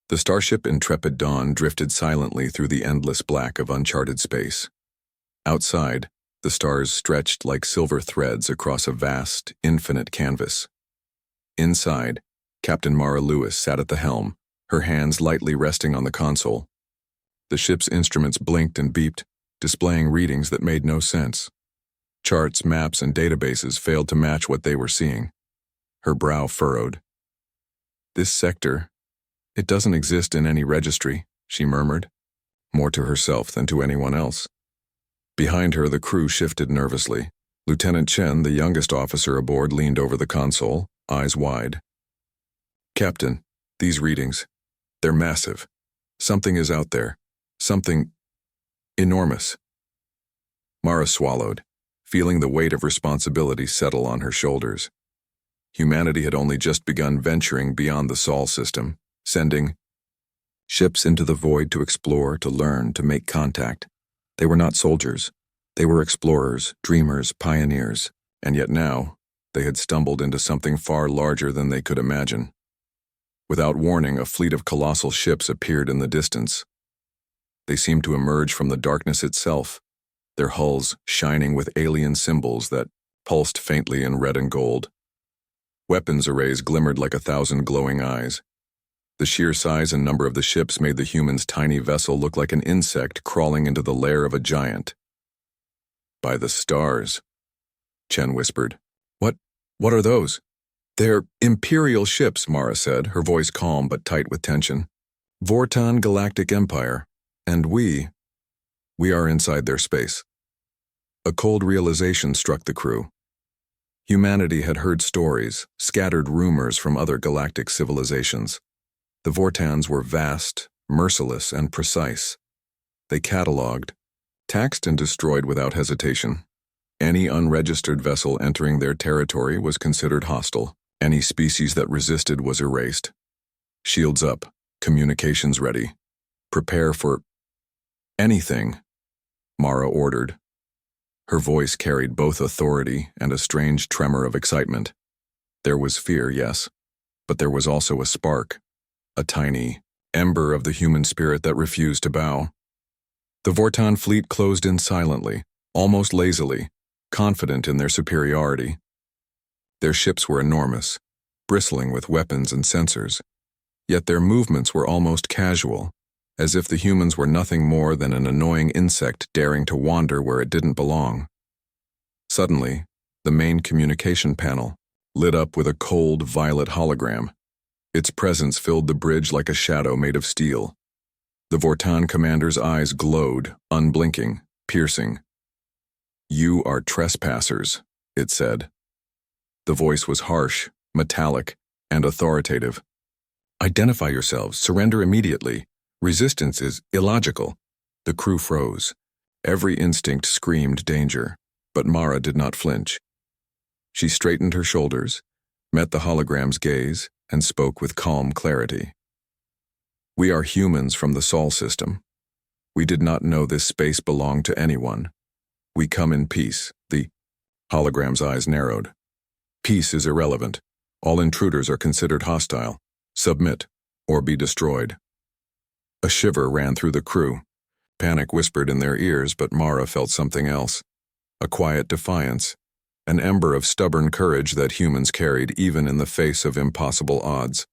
The starship Intrepid Dawn drifted silently through the endless black of uncharted space. Outside, the stars stretched like silver threads across a vast, infinite canvas. Inside, Captain Mara Lewis sat at the helm, her hands lightly resting on the console. The ship's instruments blinked and beeped, displaying readings that made no sense. Charts, maps, and databases failed to match what they were seeing. Her brow furrowed. "This sector, it doesn't exist in any registry," she murmured, more to herself than to anyone else. Behind her, the crew shifted nervously. Lieutenant Chen, the youngest officer aboard, leaned over the console, eyes wide. "Captain, these readings, they're massive. Something is out there. Something enormous." Mara swallowed, feeling the weight of responsibility settle on her shoulders. Humanity had only just begun venturing beyond the Sol system, sending ships into the void to explore, to learn, to make contact. They were not soldiers. They were explorers, dreamers, pioneers, and yet now, they had stumbled into something far larger than they could imagine. Without warning, a fleet of colossal ships appeared in the distance. They seemed to emerge from the darkness itself, their hulls shining with alien symbols that pulsed faintly in red and gold. Weapons arrays glimmered like 1,000 glowing eyes. The sheer size and number of the ships made the human's tiny vessel look like an insect crawling into the lair of a giant. "By the stars," Chen whispered. What are those?" "They're Imperial ships," Mara said, her voice calm but tight with tension. "Vortan Galactic Empire, and we are inside their space." A cold realization struck the crew. Humanity had heard stories, scattered rumors from other galactic civilizations. The Vortans were vast, merciless, and precise. They catalogued, taxed and destroyed without hesitation. Any unregistered vessel entering their territory was considered hostile. Any species that resisted was erased. "Shields up, communications ready. Prepare for anything," Mara ordered. Her voice carried both authority and a strange tremor of excitement. There was fear, yes, but there was also a spark, a tiny ember of the human spirit that refused to bow. The Vortan fleet closed in silently, almost lazily, confident in their superiority. Their ships were enormous, bristling with weapons and sensors, yet their movements were almost casual, as if the humans were nothing more than an annoying insect daring to wander where it didn't belong. Suddenly, the main communication panel lit up with a cold, violet hologram. Its presence filled the bridge like a shadow made of steel. The Vortan commander's eyes glowed, unblinking, piercing. "You are trespassers," it said. The voice was harsh, metallic, and authoritative. "Identify yourselves, surrender immediately. Resistance is illogical." The crew froze. Every instinct screamed danger, but Mara did not flinch. She straightened her shoulders, met the hologram's gaze, and spoke with calm clarity. "We are humans from the Sol system. We did not know this space belonged to anyone. We come in peace." The hologram's eyes narrowed. "Peace is irrelevant. All intruders are considered hostile. Submit, or be destroyed." A shiver ran through the crew. Panic whispered in their ears, but Mara felt something else. A quiet defiance, an ember of stubborn courage that humans carried even in the face of impossible odds.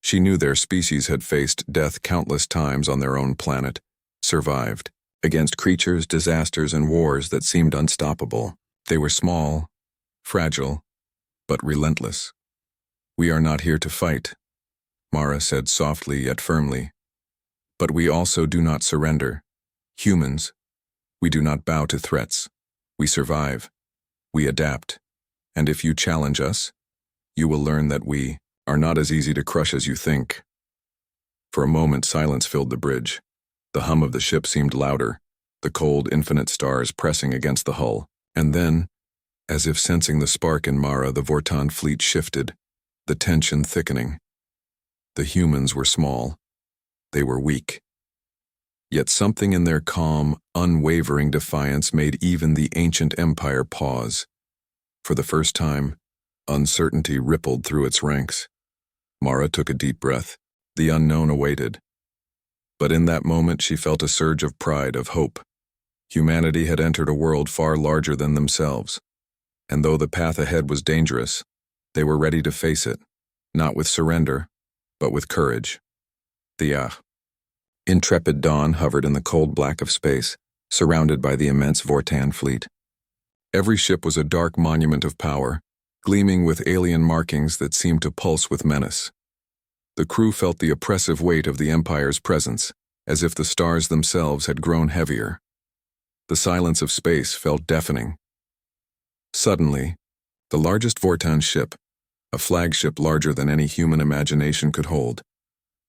She knew their species had faced death countless times on their own planet, survived, against creatures, disasters, and wars that seemed unstoppable. They were small, fragile, but relentless. "We are not here to fight," Mara said softly yet firmly. "But we also do not surrender. Humans, we do not bow to threats. We survive. We adapt. And if you challenge us, you will learn that we are not as easy to crush as you think." For a moment, silence filled the bridge. The hum of the ship seemed louder, the cold, infinite stars pressing against the hull. And then, as if sensing the spark in Mara, the Vortan fleet shifted, the tension thickening. The humans were small. They were weak. Yet something in their calm, unwavering defiance made even the ancient empire pause. For the first time, uncertainty rippled through its ranks. Mara took a deep breath. The unknown awaited. But in that moment she felt a surge of pride, of hope. Humanity had entered a world far larger than themselves, and though the path ahead was dangerous, they were ready to face it, not with surrender, but with courage. The intrepid dawn hovered in the cold black of space, surrounded by the immense Vortan fleet. Every ship was a dark monument of power, gleaming with alien markings that seemed to pulse with menace. The crew felt the oppressive weight of the Empire's presence, as if the stars themselves had grown heavier. The silence of space felt deafening. Suddenly, the largest Vortan ship, a flagship larger than any human imagination could hold,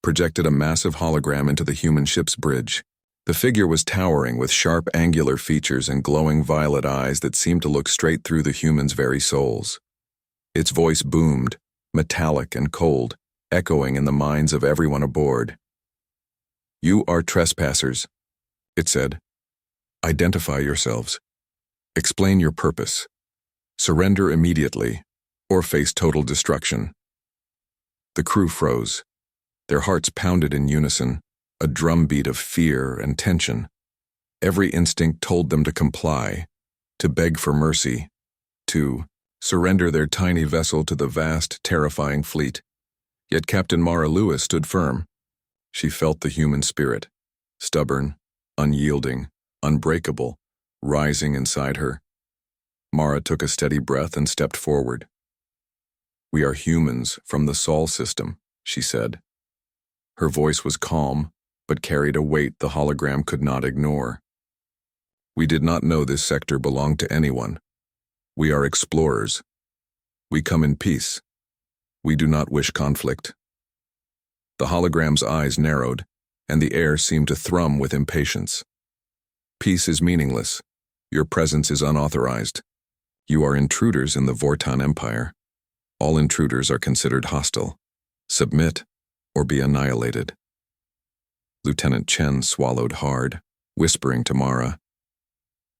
projected a massive hologram into the human ship's bridge. The figure was towering with sharp angular features and glowing violet eyes that seemed to look straight through the humans' very souls. Its voice boomed, metallic and cold, echoing in the minds of everyone aboard. "You are trespassers," it said. "Identify yourselves. Explain your purpose. Surrender immediately, or face total destruction." The crew froze. Their hearts pounded in unison, a drumbeat of fear and tension. Every instinct told them to comply, to beg for mercy, to surrender their tiny vessel to the vast, terrifying fleet. Yet Captain Mara Lewis stood firm. She felt the human spirit, stubborn, unyielding, unbreakable, rising inside her. Mara took a steady breath and stepped forward. "We are humans from the Sol system," she said. Her voice was calm, but carried a weight the hologram could not ignore. "We did not know this sector belonged to anyone. We are explorers. We come in peace. We do not wish conflict." The hologram's eyes narrowed, and the air seemed to thrum with impatience. "Peace is meaningless. Your presence is unauthorized. You are intruders in the Vortan Empire. All intruders are considered hostile. Submit, or be annihilated." Lieutenant Chen swallowed hard, whispering to Mara,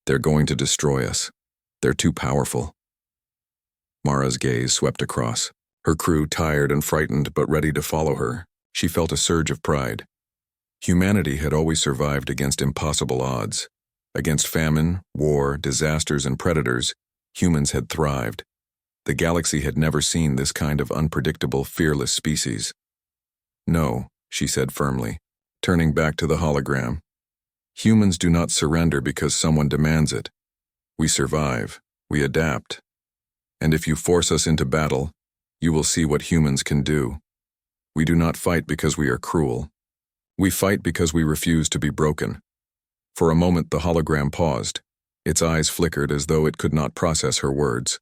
"They're going to destroy us. They're too powerful." Mara's gaze swept across. Her crew, tired and frightened but ready to follow her, she felt a surge of pride. Humanity had always survived against impossible odds. Against famine, war, disasters, and predators, humans had thrived. The galaxy had never seen this kind of unpredictable, fearless species. "No," she said firmly, turning back to the hologram. "Humans do not surrender because someone demands it. We survive, we adapt. And if you force us into battle, you will see what humans can do. We do not fight because we are cruel. We fight because we refuse to be broken." For a moment the hologram paused. Its eyes flickered as though it could not process her words.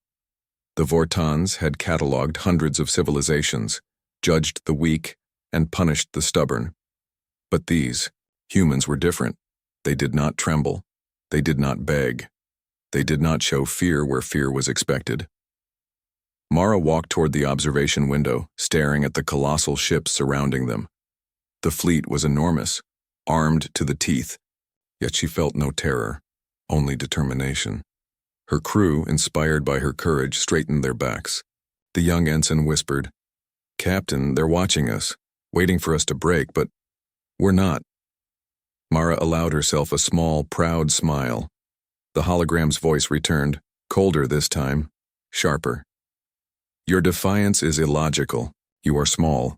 The Vortans had catalogued hundreds of civilizations, judged the weak, and punished the stubborn. But these, humans, were different. They did not tremble. They did not beg. They did not show fear where fear was expected. Mara walked toward the observation window, staring at the colossal ships surrounding them. The fleet was enormous, armed to the teeth, yet she felt no terror, only determination. Her crew, inspired by her courage, straightened their backs. The young ensign whispered, "Captain, they're watching us, waiting for us to break, but we're not." Mara allowed herself a small, proud smile. The hologram's voice returned, colder this time, sharper. "Your defiance is illogical. You are small.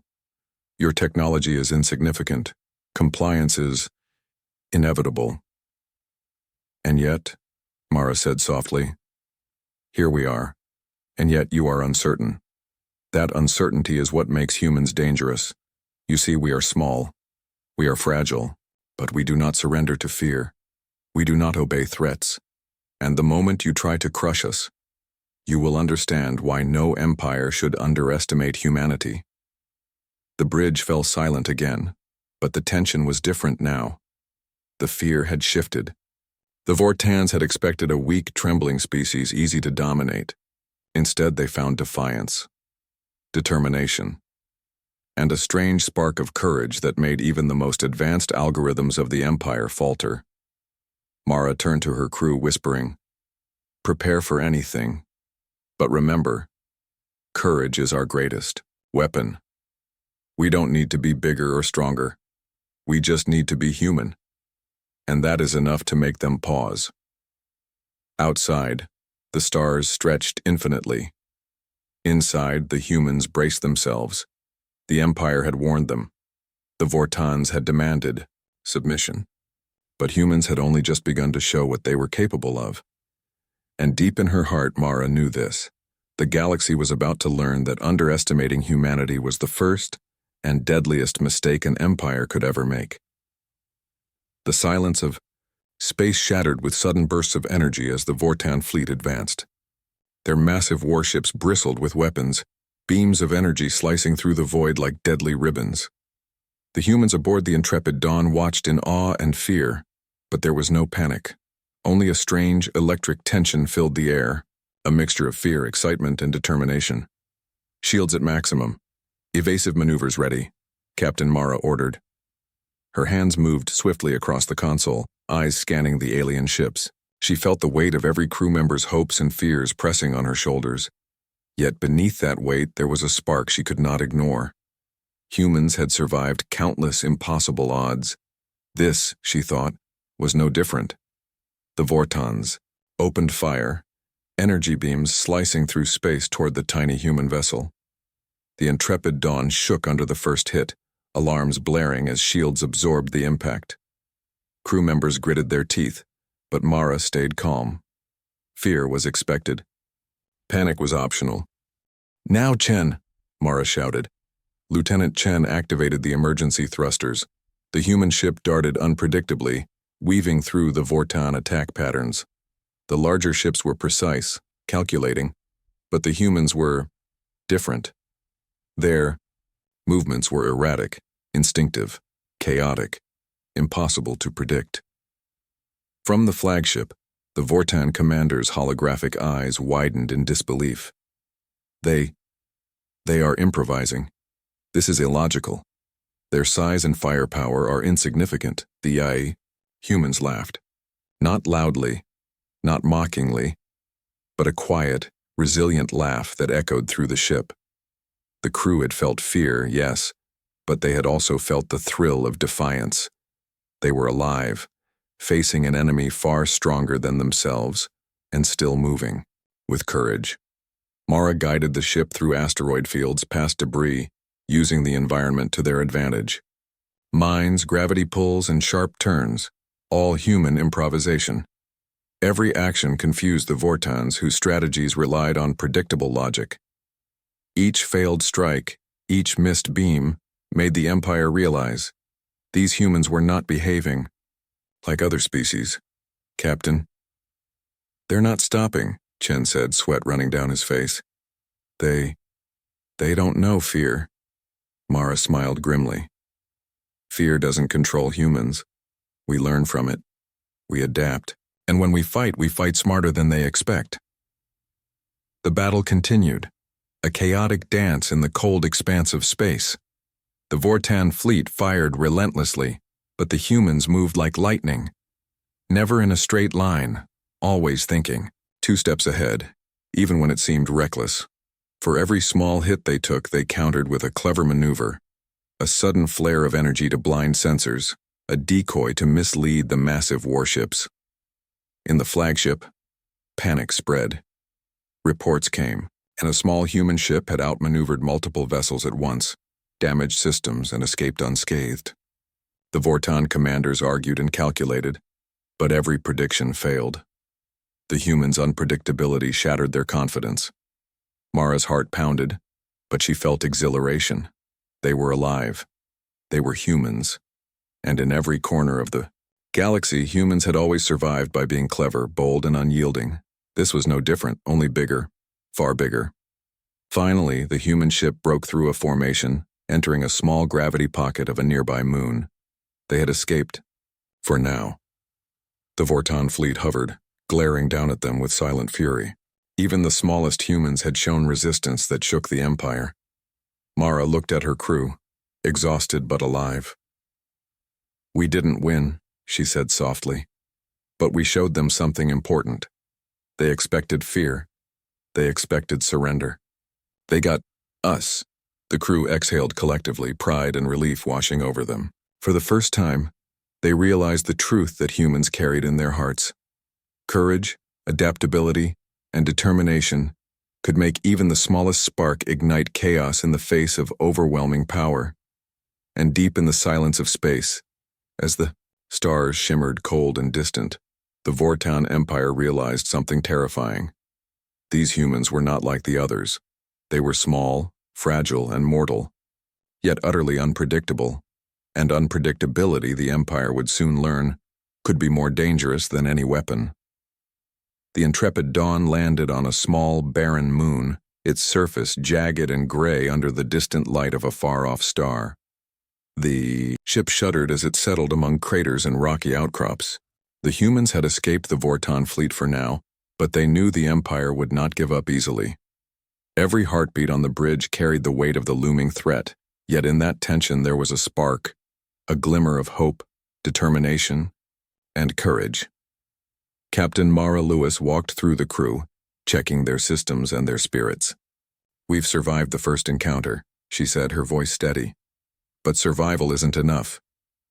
Your technology is insignificant. Compliance is inevitable." "And yet," Mara said softly, "here we are, and yet you are uncertain. That uncertainty is what makes humans dangerous. You see, we are small. We are fragile, but we do not surrender to fear. We do not obey threats. And the moment you try to crush us, you will understand why no empire should underestimate humanity." The bridge fell silent again, but the tension was different now. The fear had shifted. The Vortans had expected a weak, trembling species easy to dominate. Instead, they found defiance, determination, and a strange spark of courage that made even the most advanced algorithms of the Empire falter. Mara turned to her crew, whispering, "Prepare for anything. But remember, courage is our greatest weapon." We don't need to be bigger or stronger. We just need to be human. And that is enough to make them pause. Outside, the stars stretched infinitely. Inside, the humans braced themselves. The Empire had warned them. The Vortans had demanded submission. But humans had only just begun to show what they were capable of. And deep in her heart, Mara knew this. The galaxy was about to learn that underestimating humanity was the first and deadliest mistake an empire could ever make. The silence of space shattered with sudden bursts of energy as the Vortan fleet advanced. Their massive warships bristled with weapons, beams of energy slicing through the void like deadly ribbons. The humans aboard the intrepid Dawn watched in awe and fear, but there was no panic. Only a strange, electric tension filled the air, a mixture of fear, excitement, and determination. Shields at maximum. Evasive maneuvers ready, Captain Mara ordered. Her hands moved swiftly across the console, eyes scanning the alien ships. She felt the weight of every crew member's hopes and fears pressing on her shoulders. Yet beneath that weight there was a spark she could not ignore. Humans had survived countless impossible odds. This, she thought, was no different. The Vortans opened fire, energy beams slicing through space toward the tiny human vessel. The intrepid Dawn shook under the first hit, alarms blaring as shields absorbed the impact. Crew members gritted their teeth, but Mara stayed calm. Fear was expected. Panic was optional. "Now, Chen!" Mara shouted. Lieutenant Chen activated the emergency thrusters. The human ship darted unpredictably, weaving through the Vortan attack patterns. The larger ships were precise, calculating, but the humans were different. Their movements were erratic, instinctive, chaotic, impossible to predict. From the flagship, the Vortan commander's holographic eyes widened in disbelief. They are improvising. This is illogical. Their size and firepower are insignificant, the humans laughed. Not loudly, not mockingly, but a quiet, resilient laugh that echoed through the ship. The crew had felt fear, yes, but they had also felt the thrill of defiance. They were alive, facing an enemy far stronger than themselves, and still moving, with courage. Mara guided the ship through asteroid fields past debris, using the environment to their advantage. Mines, gravity pulls, and sharp turns, all human improvisation. Every action confused the Vortans, whose strategies relied on predictable logic. Each failed strike, each missed beam, made the Empire realize these humans were not behaving like other species. "Captain." "They're not stopping," Chen said, sweat running down his face. They don't know fear." Mara smiled grimly. "Fear doesn't control humans. We learn from it. We adapt. And when we fight smarter than they expect." The battle continued, a chaotic dance in the cold expanse of space. The Vortan fleet fired relentlessly, but the humans moved like lightning. Never in a straight line, always thinking, 2 steps ahead, even when it seemed reckless. For every small hit they took, they countered with a clever maneuver, a sudden flare of energy to blind sensors, a decoy to mislead the massive warships. In the flagship, panic spread. Reports came, and a small human ship had outmaneuvered multiple vessels at once, damaged systems, and escaped unscathed. The Vortan commanders argued and calculated, but every prediction failed. The humans' unpredictability shattered their confidence. Mara's heart pounded, but she felt exhilaration. They were alive. They were humans. And in every corner of the galaxy, humans had always survived by being clever, bold, and unyielding. This was no different, only bigger, far bigger. Finally, the human ship broke through a formation, entering a small gravity pocket of a nearby moon. They had escaped. For now. The Vortan fleet hovered, glaring down at them with silent fury. Even the smallest humans had shown resistance that shook the Empire. Mara looked at her crew, exhausted but alive. "We didn't win," she said softly, "but we showed them something important. They expected fear. They expected surrender. They got us, The crew exhaled collectively, pride and relief washing over them. For the first time, they realized the truth that humans carried in their hearts. Courage, adaptability, and determination could make even the smallest spark ignite chaos in the face of overwhelming power. And deep in the silence of space, as the stars shimmered cold and distant, the Vortan Empire realized something terrifying. These humans were not like the others. They were small, fragile, and mortal, yet utterly unpredictable. And unpredictability, the Empire would soon learn, could be more dangerous than any weapon. The intrepid Dawn landed on a small, barren moon, its surface jagged and gray under the distant light of a far-off star. The ship shuddered as it settled among craters and rocky outcrops. The humans had escaped the Vortan fleet for now, but they knew the Empire would not give up easily. Every heartbeat on the bridge carried the weight of the looming threat, yet in that tension there was a spark, a glimmer of hope, determination, and courage. Captain Mara Lewis walked through the crew, checking their systems and their spirits. "We've survived the first encounter," she said, her voice steady. "But survival isn't enough.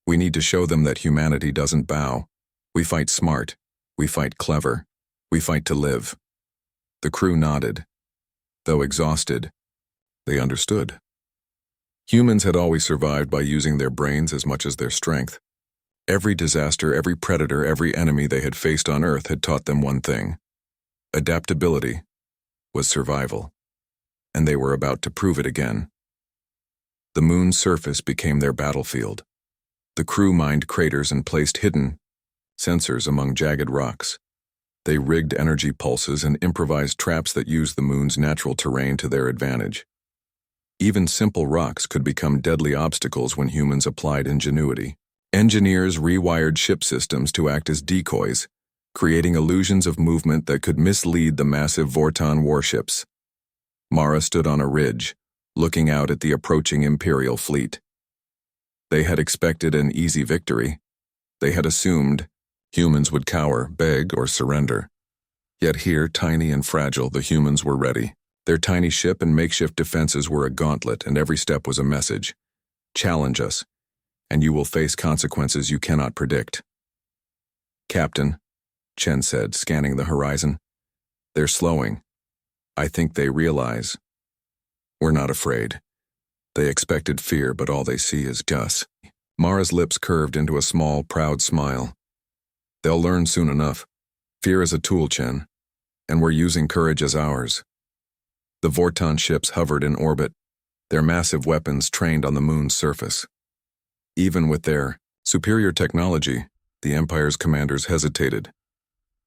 We need to show them that humanity doesn't bow. We fight smart. We fight clever. We fight to live." The crew nodded. Though exhausted, they understood. Humans had always survived by using their brains as much as their strength. Every disaster, every predator, every enemy they had faced on Earth had taught them one thing. Adaptability was survival, and they were about to prove it again. The moon's surface became their battlefield. The crew mined craters and placed hidden sensors among jagged rocks. They rigged energy pulses and improvised traps that used the moon's natural terrain to their advantage. Even simple rocks could become deadly obstacles when humans applied ingenuity. Engineers rewired ship systems to act as decoys, creating illusions of movement that could mislead the massive Vortan warships. Mara stood on a ridge, looking out at the approaching Imperial fleet. They had expected an easy victory. They had assumed humans would cower, beg, or surrender. Yet here, tiny and fragile, the humans were ready. Their tiny ship and makeshift defenses were a gauntlet, and every step was a message. Challenge us, and you will face consequences you cannot predict. "Captain," Chen said, scanning the horizon, "they're slowing. I think they realize. We're not afraid. They expected fear, but all they see is us." Mara's lips curved into a small, proud smile. "They'll learn soon enough. Fear is a tool, Chen, and we're using courage as ours." The Vortan ships hovered in orbit, their massive weapons trained on the moon's surface. Even with their superior technology, the Empire's commanders hesitated.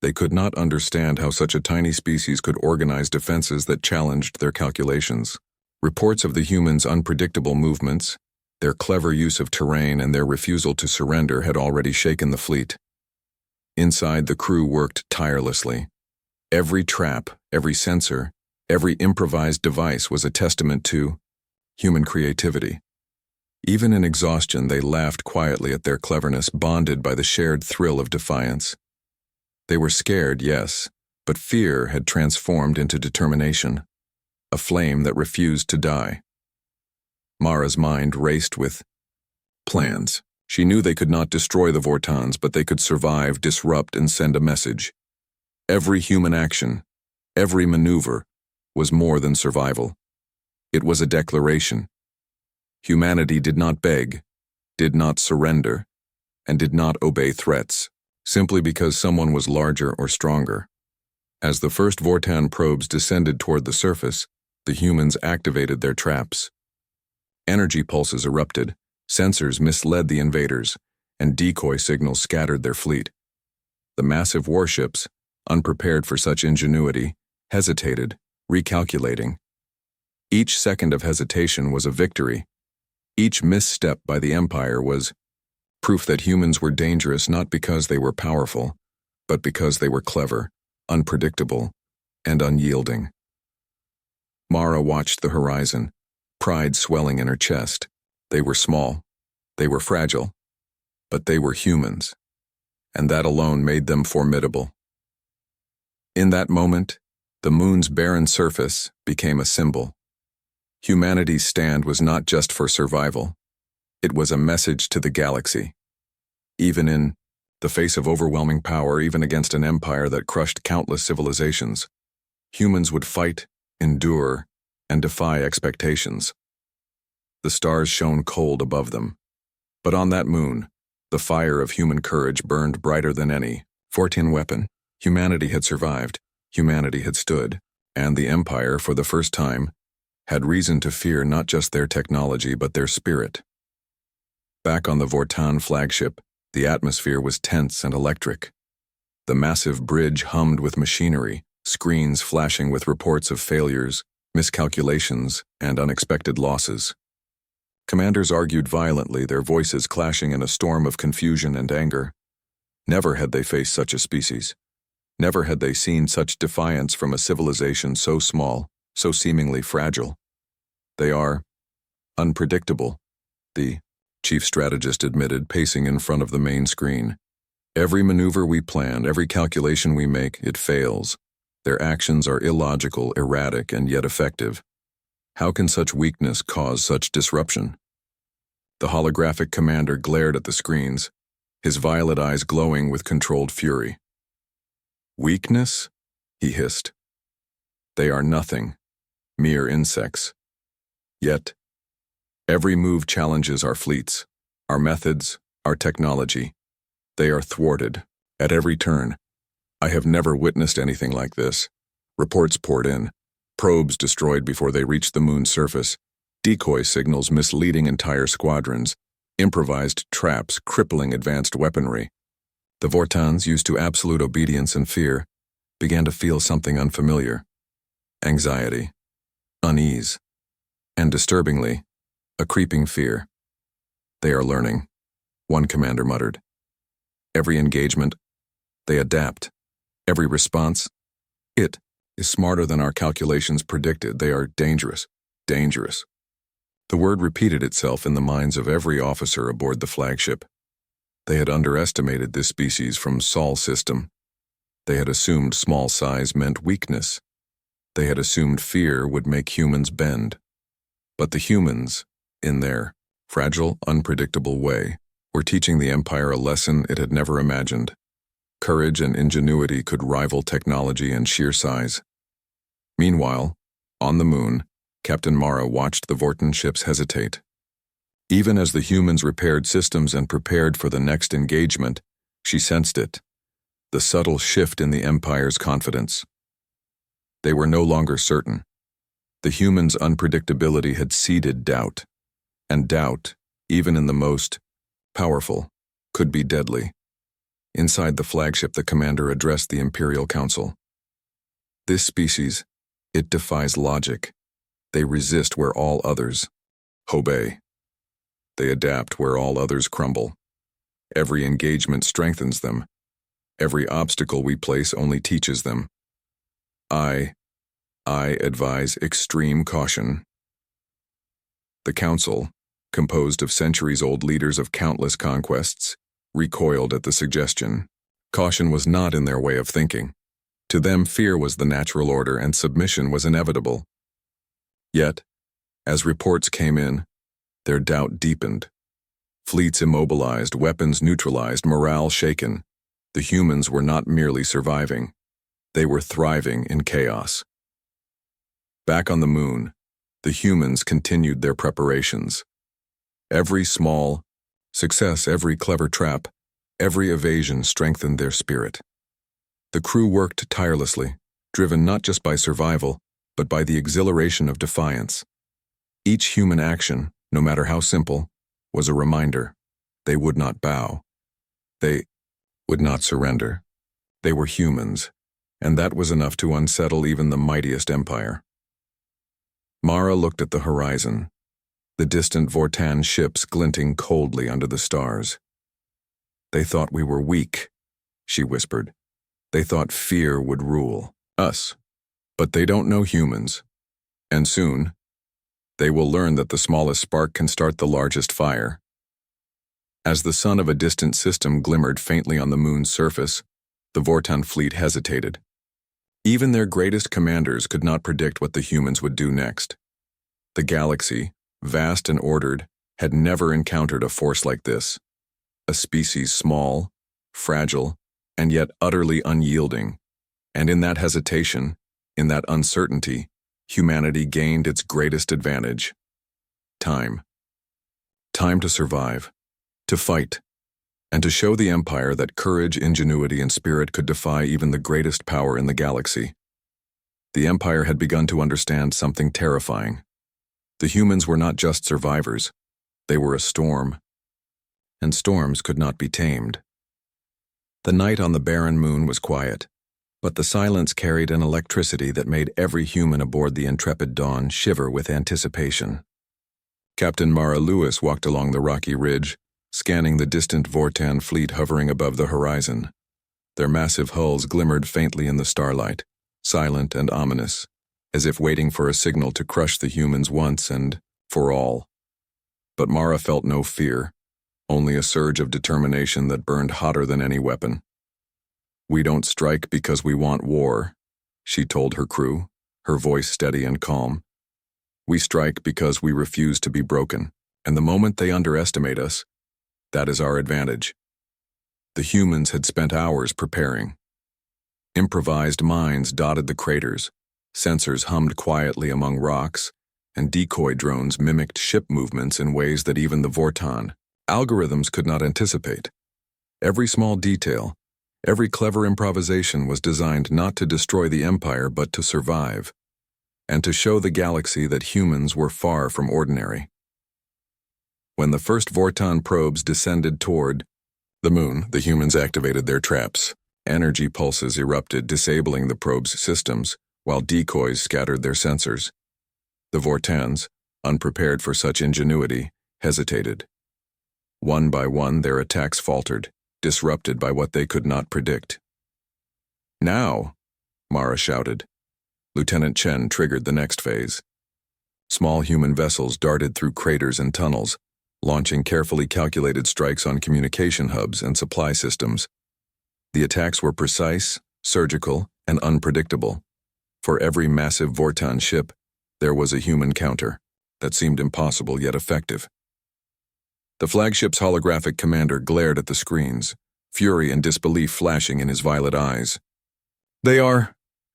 They could not understand how such a tiny species could organize defenses that challenged their calculations. Reports of the humans' unpredictable movements, their clever use of terrain, and their refusal to surrender had already shaken the fleet. Inside, the crew worked tirelessly. Every trap, every sensor, every improvised device was a testament to human creativity. Even in exhaustion, they laughed quietly at their cleverness, bonded by the shared thrill of defiance. They were scared, yes, but fear had transformed into determination, a flame that refused to die. Mara's mind raced with plans. She knew they could not destroy the Vortans, but they could survive, disrupt, and send a message. Every human action, every maneuver, was more than survival. It was a declaration. Humanity did not beg, did not surrender, and did not obey threats, simply because someone was larger or stronger. As the first Vortan probes descended toward the surface, the humans activated their traps. Energy pulses erupted, sensors misled the invaders, and decoy signals scattered their fleet. The massive warships, unprepared for such ingenuity, hesitated, recalculating. Each second of hesitation was a victory. Each misstep by the Empire was proof that humans were dangerous not because they were powerful, but because they were clever, unpredictable, and unyielding. Mara watched the horizon, pride swelling in her chest. They were small, they were fragile, but they were humans, and that alone made them formidable. In that moment, the moon's barren surface became a symbol. Humanity's stand was not just for survival. It was a message to the galaxy. Even in the face of overwhelming power, even against an empire that crushed countless civilizations, humans would fight, endure, and defy expectations. The stars shone cold above them. But on that moon, the fire of human courage burned brighter than any 14 weapon. Humanity had survived, humanity had stood, and the Empire, for the first time, had reason to fear not just their technology but their spirit. Back on the Vortan flagship, the atmosphere was tense and electric. The massive bridge hummed with machinery, screens flashing with reports of failures, miscalculations, and unexpected losses. Commanders argued violently, their voices clashing in a storm of confusion and anger. Never had they faced such a species. Never had they seen such defiance from a civilization so small, so seemingly fragile. They are unpredictable, the chief strategist admitted, pacing in front of the main screen. Every maneuver we plan, every calculation we make, it fails. Their actions are illogical, erratic, and yet effective. How can such weakness cause such disruption? The holographic commander glared at the screens, his violet eyes glowing with controlled fury. Weakness? He hissed. They are nothing, mere insects. Yet, every move challenges our fleets, our methods, our technology. They are thwarted at every turn. I have never witnessed anything like this. Reports poured in, probes destroyed before they reached the moon's surface, decoy signals misleading entire squadrons, improvised traps crippling advanced weaponry. The Vortans, used to absolute obedience and fear, began to feel something unfamiliar. Anxiety, unease, and disturbingly, a creeping fear. They are learning, one commander muttered. Every engagement, they adapt. Every response, it is smarter than our calculations predicted. They are dangerous, dangerous. The word repeated itself in the minds of every officer aboard the flagship. They had underestimated this species from Sol system. They had assumed small size meant weakness. They had assumed fear would make humans bend. But the humans, in their fragile, unpredictable way, were teaching the Empire a lesson it had never imagined. Courage and ingenuity could rival technology and sheer size. Meanwhile, on the moon, Captain Mara watched the Vortan ships hesitate. Even as the humans repaired systems and prepared for the next engagement, she sensed it, the subtle shift in the Empire's confidence. They were no longer certain. The humans' unpredictability had seeded doubt, and doubt, even in the most powerful, could be deadly. Inside the flagship, the commander addressed the Imperial Council. This species, it defies logic. They resist where all others obey. They adapt where all others crumble. Every engagement strengthens them. Every obstacle we place only teaches them. I advise extreme caution. The council, composed of centuries-old leaders of countless conquests, recoiled at the suggestion. Caution was not in their way of thinking. To them, fear was the natural order and submission was inevitable. Yet, as reports came in, their doubt deepened. Fleets immobilized, weapons neutralized, morale shaken. The humans were not merely surviving. They were thriving in chaos. Back on the moon, the humans continued their preparations. Every small success, every clever trap, every evasion strengthened their spirit. The crew worked tirelessly, driven not just by survival, but by the exhilaration of defiance. Each human action, no matter how simple, was a reminder. They would not bow. They would not surrender. They were humans, and that was enough to unsettle even the mightiest empire. Mara looked at the horizon, the distant Vortan ships glinting coldly under the stars. They thought we were weak, she whispered. They thought fear would rule us. But they don't know humans. And soon, they will learn that the smallest spark can start the largest fire. As the sun of a distant system glimmered faintly on the moon's surface, the Vortan fleet hesitated. Even their greatest commanders could not predict what the humans would do next. The galaxy, vast and ordered, had never encountered a force like this. A species small, fragile, and yet utterly unyielding. And in that hesitation, in that uncertainty, humanity gained its greatest advantage. Time. Time to survive, to fight, and to show the Empire that courage, ingenuity, and spirit could defy even the greatest power in the galaxy. The Empire had begun to understand something terrifying. The humans were not just survivors, they were a storm. And storms could not be tamed. The night on the barren moon was quiet, but the silence carried an electricity that made every human aboard the intrepid Dawn shiver with anticipation. Captain Mara Lewis walked along the rocky ridge, scanning the distant Vortan fleet hovering above the horizon. Their massive hulls glimmered faintly in the starlight, silent and ominous, as if waiting for a signal to crush the humans once and for all. But Mara felt no fear, only a surge of determination that burned hotter than any weapon. "We don't strike because we want war," she told her crew, her voice steady and calm. "We strike because we refuse to be broken, and the moment they underestimate us, that is our advantage." The humans had spent hours preparing. Improvised mines dotted the craters, sensors hummed quietly among rocks, and decoy drones mimicked ship movements in ways that even the Vortan algorithms could not anticipate. Every small detail, every clever improvisation was designed not to destroy the Empire but to survive, and to show the galaxy that humans were far from ordinary. When the first Vortan probes descended toward the moon, the humans activated their traps. Energy pulses erupted, disabling the probe's systems, while decoys scattered their sensors. The Vortans, unprepared for such ingenuity, hesitated. One by one, their attacks faltered, disrupted by what they could not predict. "Now!" Mara shouted. Lieutenant Chen triggered the next phase. Small human vessels darted through craters and tunnels, launching carefully calculated strikes on communication hubs and supply systems. The attacks were precise, surgical, and unpredictable. For every massive Vortan ship, there was a human counter that seemed impossible yet effective. The flagship's holographic commander glared at the screens, fury and disbelief flashing in his violet eyes. "They are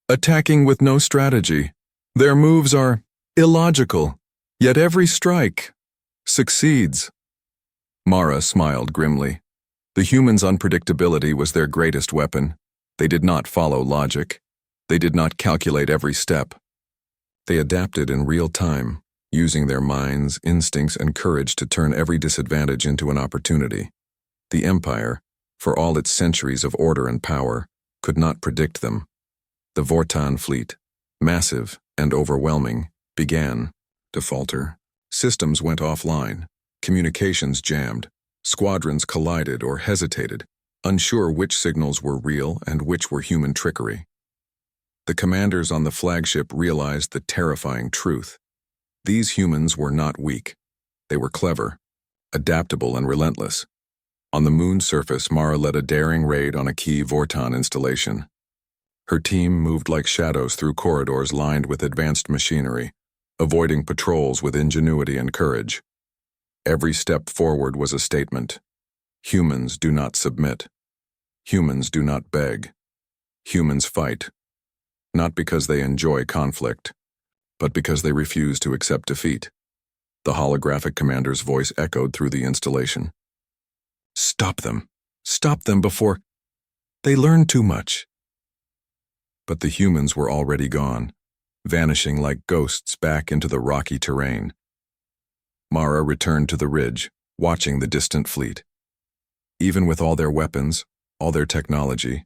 attacking with no strategy. Their moves are illogical, yet every strike succeeds." Mara smiled grimly. The humans' unpredictability was their greatest weapon. They did not follow logic. They did not calculate every step. They adapted in real time, using their minds, instincts, and courage to turn every disadvantage into an opportunity. The Empire, for all its centuries of order and power, could not predict them. The Vortan fleet, massive and overwhelming, began to falter. Systems went offline, communications jammed, squadrons collided or hesitated, unsure which signals were real and which were human trickery. The commanders on the flagship realized the terrifying truth. These humans were not weak. They were clever, adaptable, and relentless. On the moon's surface, Mara led a daring raid on a key Vortan installation. Her team moved like shadows through corridors lined with advanced machinery, avoiding patrols with ingenuity and courage. Every step forward was a statement. Humans do not submit. Humans do not beg. Humans fight. Not because they enjoy conflict, but because they refuse to accept defeat. The holographic commander's voice echoed through the installation. "Stop them. Stop them before they learn too much." But the humans were already gone, vanishing like ghosts back into the rocky terrain. Mara returned to the ridge, watching the distant fleet. Even with all their weapons, all their technology,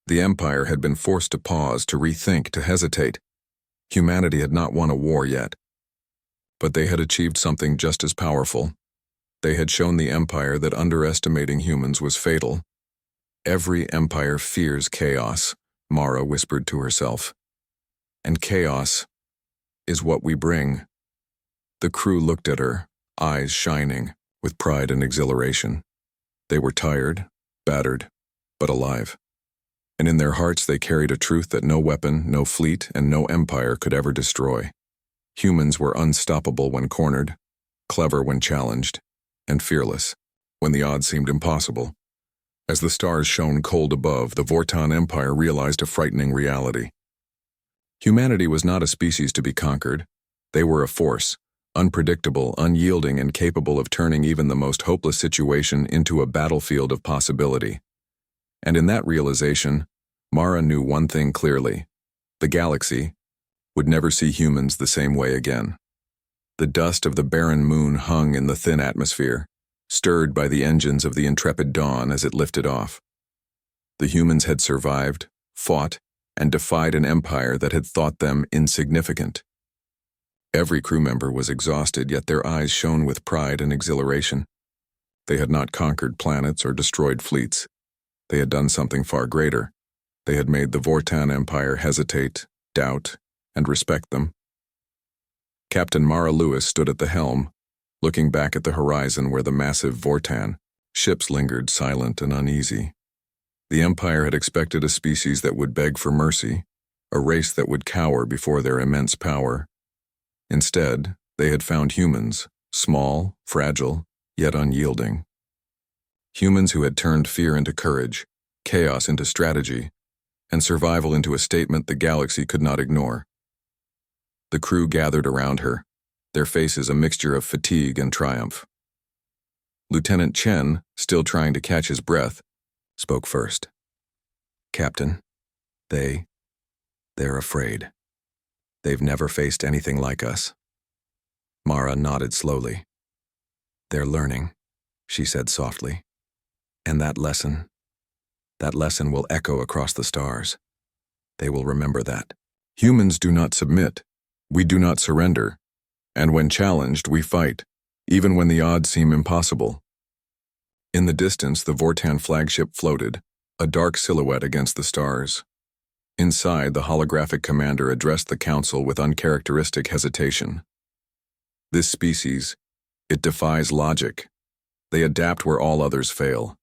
the Empire had been forced to pause, to rethink, to hesitate. Humanity had not won a war yet. But they had achieved something just as powerful. They had shown the Empire that underestimating humans was fatal. "Every empire fears chaos," Mara whispered to herself. "And chaos is what we bring." The crew looked at her, eyes shining, with pride and exhilaration. They were tired, battered, but alive. And in their hearts they carried a truth that no weapon, no fleet, and no empire could ever destroy. Humans were unstoppable when cornered, clever when challenged, and fearless when the odds seemed impossible. As the stars shone cold above, the Vortan Empire realized a frightening reality. Humanity was not a species to be conquered. They were a force, unpredictable, unyielding, and capable of turning even the most hopeless situation into a battlefield of possibility. And in that realization, Mara knew one thing clearly: the galaxy would never see humans the same way again. The dust of the barren moon hung in the thin atmosphere, stirred by the engines of the intrepid Dawn as it lifted off. The humans had survived, fought, and defied an empire that had thought them insignificant. Every crew member was exhausted, yet their eyes shone with pride and exhilaration. They had not conquered planets or destroyed fleets. They had done something far greater. They had made the Vortan Empire hesitate, doubt, and respect them. Captain Mara Lewis stood at the helm, looking back at the horizon where the massive Vortan ships lingered silent and uneasy. The Empire had expected a species that would beg for mercy, a race that would cower before their immense power. Instead, they had found humans, small, fragile, yet unyielding. Humans who had turned fear into courage, chaos into strategy, and survival into a statement the galaxy could not ignore. The crew gathered around her, their faces a mixture of fatigue and triumph. Lieutenant Chen, still trying to catch his breath, spoke first. "Captain, they're afraid. They've never faced anything like us." Mara nodded slowly. "They're learning," she said softly. "And that lesson will echo across the stars. They will remember that. Humans do not submit. We do not surrender. And when challenged, we fight, even when the odds seem impossible." In the distance, the Vortan flagship floated, a dark silhouette against the stars. Inside, the holographic commander addressed the council with uncharacteristic hesitation. "This species, it defies logic. They adapt where all others fail.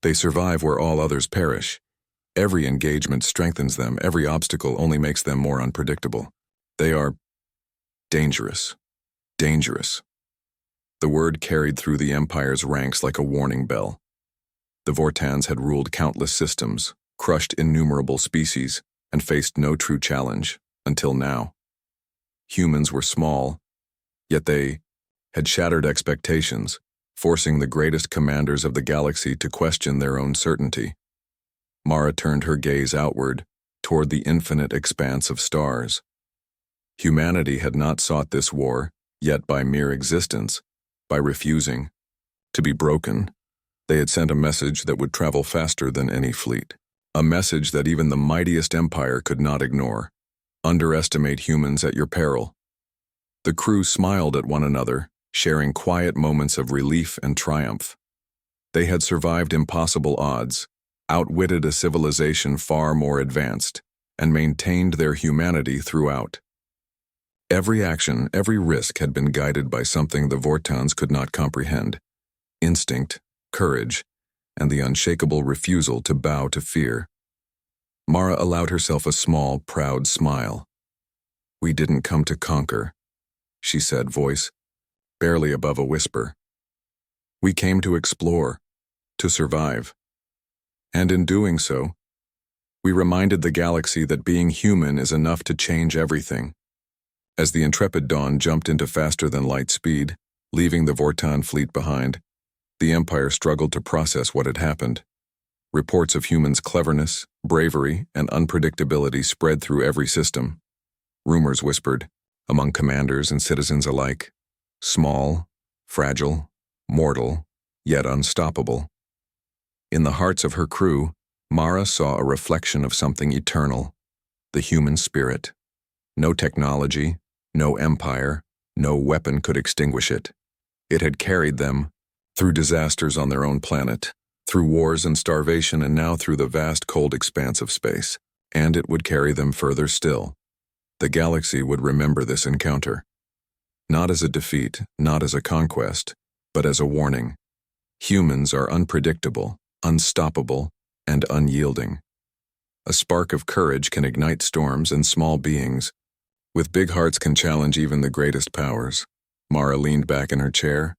They survive where all others perish. Every engagement strengthens them, every obstacle only makes them more unpredictable. They are dangerous. Dangerous." The word carried through the Empire's ranks like a warning bell. The Vortans had ruled countless systems, crushed innumerable species, and faced no true challenge, until now. Humans were small, yet they had shattered expectations, forcing the greatest commanders of the galaxy to question their own certainty. Mara turned her gaze outward, toward the infinite expanse of stars. Humanity had not sought this war, yet by mere existence, by refusing to be broken, they had sent a message that would travel faster than any fleet. A message that even the mightiest empire could not ignore. Underestimate humans at your peril. The crew smiled at one another, sharing quiet moments of relief and triumph. They had survived impossible odds, outwitted a civilization far more advanced, and maintained their humanity throughout. Every action, every risk had been guided by something the Vortans could not comprehend: instinct, courage, and the unshakable refusal to bow to fear. Mara allowed herself a small, proud smile. "We didn't come to conquer," she said, voice barely above a whisper. "We came to explore, to survive. And in doing so, we reminded the galaxy that being human is enough to change everything." As the intrepid Dawn jumped into faster-than-light speed, leaving the Vortan fleet behind, the Empire struggled to process what had happened. Reports of humans' cleverness, bravery, and unpredictability spread through every system. Rumors whispered, among commanders and citizens alike: small, fragile, mortal, yet unstoppable. In the hearts of her crew, Mara saw a reflection of something eternal: the human spirit. No technology, no empire, no weapon could extinguish it. It had carried them through disasters on their own planet, through wars and starvation, and now through the vast cold expanse of space. And it would carry them further still. The galaxy would remember this encounter. Not as a defeat, not as a conquest, but as a warning. Humans are unpredictable, unstoppable, and unyielding. A spark of courage can ignite storms, and small beings, With big hearts can challenge even the greatest powers. Mara leaned back in her chair,